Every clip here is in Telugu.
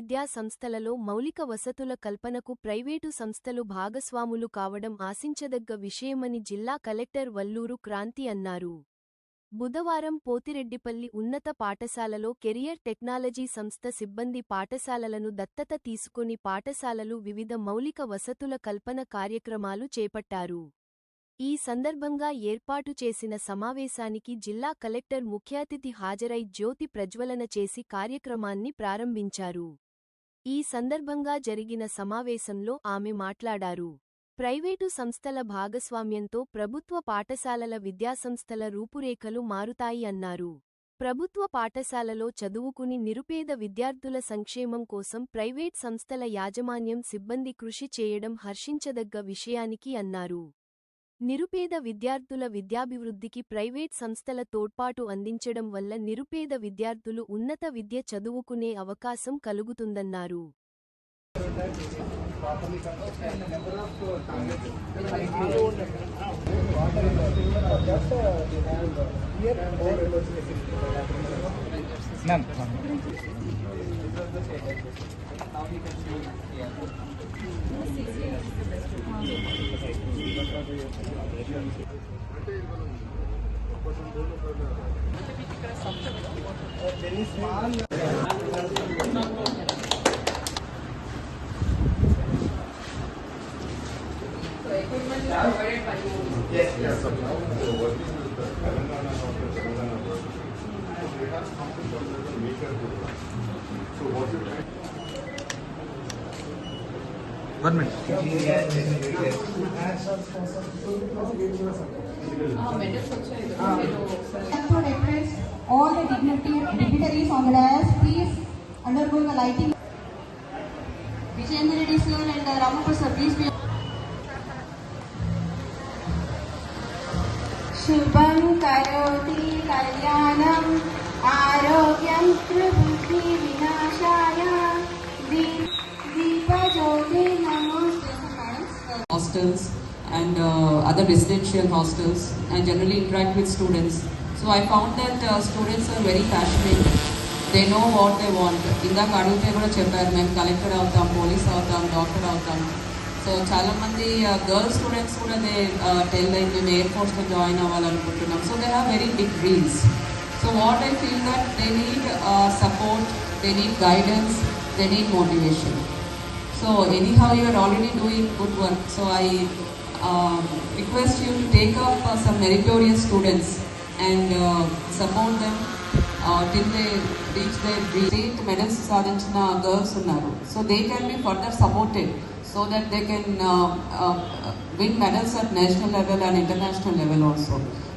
విద్యా సంస్థలలో మౌలిక వసతుల కల్పనకు ప్రైవేటు సంస్థలు భాగస్వాములు కావడం ఆశించదగ్గ విషయమని జిల్లా కలెక్టర్ వల్లూరు క్రాంతి అన్నారు. బుధవారం పోతిరెడ్డిపల్లి ఉన్నత పాఠశాలలో కెరియర్ టెక్నాలజీ సంస్థ సిబ్బంది పాఠశాలలను దత్తత తీసుకొని పాఠశాలలు వివిధ మౌలిక వసతుల కల్పన కార్యక్రమాలు చేపట్టారు. ఈ సందర్భంగా ఏర్పాటు చేసిన సమావేశానికి జిల్లా కలెక్టర్ ముఖ్యాతిథి హాజరై జ్యోతి ప్రజ్వలన చేసి కార్యక్రమాన్ని ప్రారంభించారు. ఈ సందర్భంగా జరిగిన సమావేశంలో ఆమె మాట్లాడారు. ప్రైవేటు సంస్థల భాగస్వామ్యంతో ప్రభుత్వ పాఠశాలల విద్యాసంస్థల రూపురేఖలు మారుతాయి అన్నారు. ప్రభుత్వ పాఠశాలలో చదువుకుని నిరుపేద విద్యార్థుల సంక్షేమం కోసం ప్రైవేట్ సంస్థల యాజమాన్యం సిబ్బంది కృషి చేయడం హర్షించదగ్గ విషయానికి అన్నారు. నిరుపేద విద్యార్థుల విద్యాభివృద్ధికి ప్రైవేట్ సంస్థల తోడ్పాటు అందించడం వల్ల నిరుపేద విద్యార్థులు ఉన్నత విద్య చదువుకునే అవకాశం కలుగుతుందన్నారు. One minute. All the dignitaries on the dais, please undergo the lighting. Vijayendra Reddy sir and Ramaprasad, please be. Shubham karoti kalyanam arogyam tribhuti vinashaya Deepajyothi Namaste. Hostels and other residential hostels and generally interact with students. So I found that students are very passionate. They know what they want. Inda kadute kuda chepparu mem collector avutam, police avutam, doctor avutam. So chaala mandi girl students kuda they tell like mem air force lo join avvalanuntunam. So they have very big dreams. So what I feel that they need support, they need guidance, they need motivation. So anyhow you are already doing good work. So I request you to take up some meritorious students and support them till they reach their state medals sadhinchina girls unnaru. So they can be further supported so that they can win medals at national level and international level also.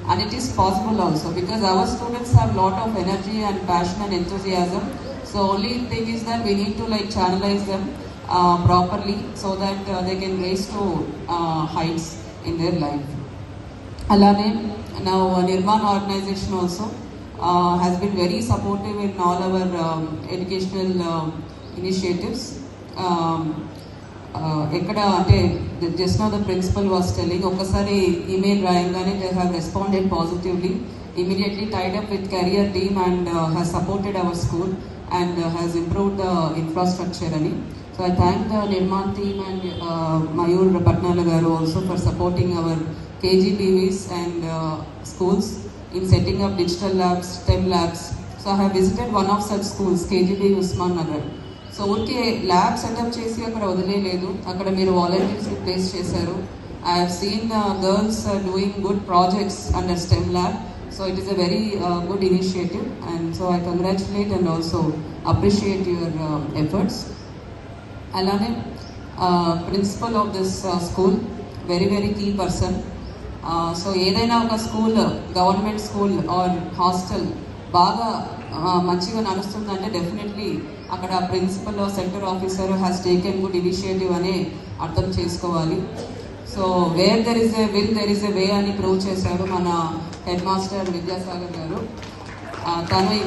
And it is possible also because our students have lot of energy and passion and enthusiasm. So only thing is that we need to like channelize them properly so that they can raise to heights in their life. Alane now Nirman organization also has been very supportive in all our educational initiatives. Ekkada ante just now the principal was telling okasari email rayangane they have responded positively, immediately tied up with career team and has supported our school and has improved the infrastructure ani. So I thank the Nirman team and Mayur Patnala garu also for supporting our KGBVs and schools in setting up digital labs, STEM labs. So I have visited one of such schools, KGB Usman Nagar. So urke lab setup chesi akkada vadaleledu, akkada meeru volunteers ni place chesaru. I have seen girls doing good projects under STEM lab. So it is a very good initiative and so I congratulate and also appreciate your efforts. Alane principal of this school, very key person. So ఏదైనా ఒక school, government school or hostel బాగా మంచిగా నడుస్తుందంటే డెఫినెట్లీ అక్కడ principal sector officer has taken good initiative అని అర్థం చేసుకోవాలి. So where there is a will there is a way అని ప్రూవ్ చేశారు మన హెడ్ మాస్టర్ విద్యాసాగర్ గారు. తను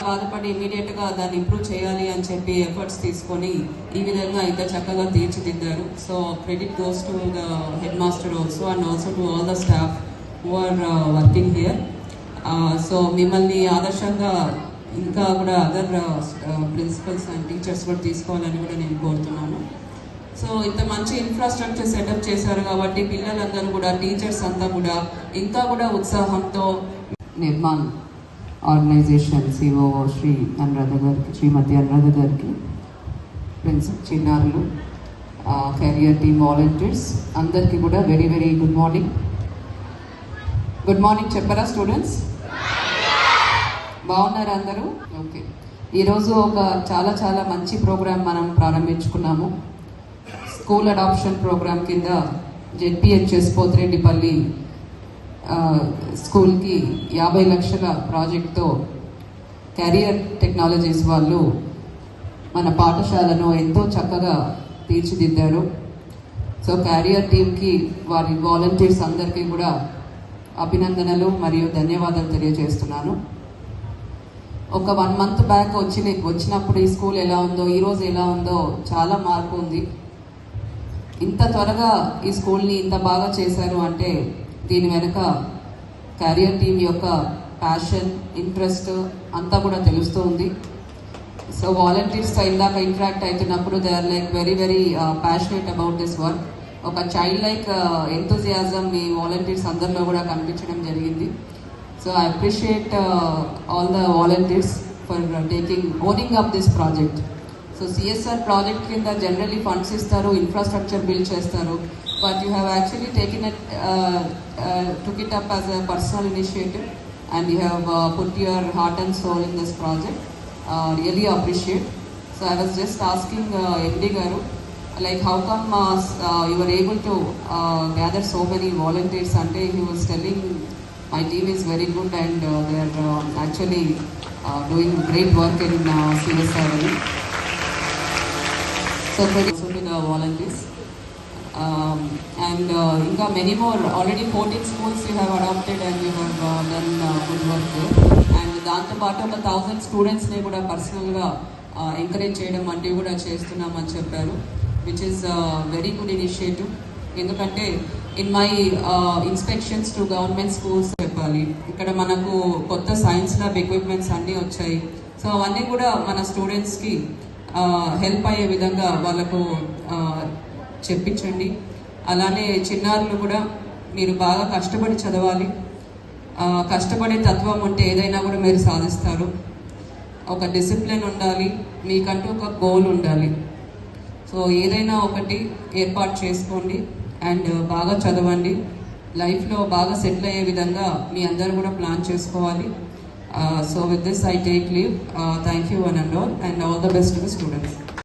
బాధపడి ఇమీడియట్గా దాన్ని ఇంప్రూవ్ చేయాలి అని చెప్పి ఎఫర్ట్స్ తీసుకొని ఈ విధంగా ఇంత చక్కగా తీర్చిదిద్దారు. So credit goes to the head master also and also to all the staff who are working here. So మిమ్మల్ని ఆదర్శంగా ఇంకా కూడా అదర్ ప్రిన్సిపల్స్ అండ్ టీచర్స్ కూడా తీసుకోవాలని కూడా నేను కోరుతున్నాను. సో ఇంత మంచి ఇన్ఫ్రాస్ట్రక్చర్ సెటప్ చేశారు కాబట్టి పిల్లలందరూ కూడా, టీచర్స్ అంతా కూడా ఇంకా కూడా ఉత్సాహంతో నిర్మాణ్ ఆర్గనైజేషన్ సిఓ శ్రీమతి అనురాధ గారికి, ప్రిన్సిపల్ చిన్నారులు, కెరియర్ టీమ్ వాలంటీర్స్ అందరికీ కూడా very very good morning. Good morning చెప్పరా స్టూడెంట్స్? బాగున్నారా అందరూ? ఓకే. ఈరోజు ఒక చాలా మంచి ప్రోగ్రామ్ మనం ప్రారంభించుకున్నాము. స్కూల్ అడాప్షన్ ప్రోగ్రామ్ కింద జెడ్పిహెచ్ఎస్ పోతిరెడ్డిపల్లి స్కూల్కి 50 లక్షల ప్రాజెక్ట్తో కెరియర్ టెక్నాలజీస్ వాళ్ళు మన పాఠశాలను ఎంతో చక్కగా తీర్చిదిద్దారు. సో కెరియర్ టీమ్కి, వారి వాలంటీర్స్ అందరికీ కూడా అభినందనలు మరియు ధన్యవాదాలు తెలియజేస్తున్నాను. ఒక 1 మంత్ బ్యాక్ వచ్చినప్పుడు ఈ స్కూల్ ఎలా ఉందో, ఈరోజు ఎలా ఉందో చాలా మార్పు ఉంది. ఇంత త్వరగా ఈ స్కూల్ని ఇంత బాగా చేశారు అంటే దీని వెనుక కెరియర్ టీమ్ యొక్క ప్యాషన్, ఇంట్రెస్ట్ అంతా కూడా తెలుస్తూ ఉంది. సో వాలంటీర్స్తో ఇందాక ఇంటరాక్ట్ అవుతున్నప్పుడు they are like very passionate about this work. ఒక చైల్డ్ లైక్ ఎంతూజియాజం మీ వాలంటీర్స్ అందరిలో కూడా కనిపించడం జరిగింది. So I appreciate all the volunteers for owning up this project. So CSR project కింద జనరల్లీ ఫండ్స్ ఇస్తారు, ఇన్ఫ్రాస్ట్రక్చర్ బిల్డ్ చేస్తారు, but you have actually took it up as a personal initiative and you have put your heart and soul in this project. Really appreciate. So I was just asking MD Garu, like how come you were able to gather so many volunteers? And he was telling my team is very good and they are actually doing great work in CSR. So credit to the volunteers. And inka many more, already 14 schools you have adopted and you have done good work there. And దాంతో పాటు ఒక 1000 స్టూడెంట్స్ని కూడా పర్సనల్గా ఎంకరేజ్ చేయడం వంటివి కూడా చేస్తున్నామని చెప్పారు, which is very good initiative. ఎందుకంటే in my inspections to government schools చెప్పాలి, ఇక్కడ మనకు కొత్త సైన్స్ ల్యాబ్ ఎక్విప్మెంట్స్ అన్నీ వచ్చాయి. సో అవన్నీ కూడా మన స్టూడెంట్స్కి హెల్ప్ అయ్యే విధంగా వాళ్ళకు చెప్పించండి. అలానే చిన్నారులు కూడా మీరు బాగా కష్టపడి చదవాలి. కష్టపడే తత్వం ఉంటే ఏదైనా కూడా మీరు సాధిస్తారు. ఒక డిసిప్లిన్ ఉండాలి, మీకంటూ ఒక గోల్ ఉండాలి. సో ఏదైనా ఒకటి ఏర్పాటు చేసుకోండి అండ్ బాగా చదవండి. లైఫ్లో బాగా సెటిల్ అయ్యే విధంగా మీ అందరూ కూడా ప్లాన్ చేసుకోవాలి. So with this I take leave. Thank you one and all the best to the students.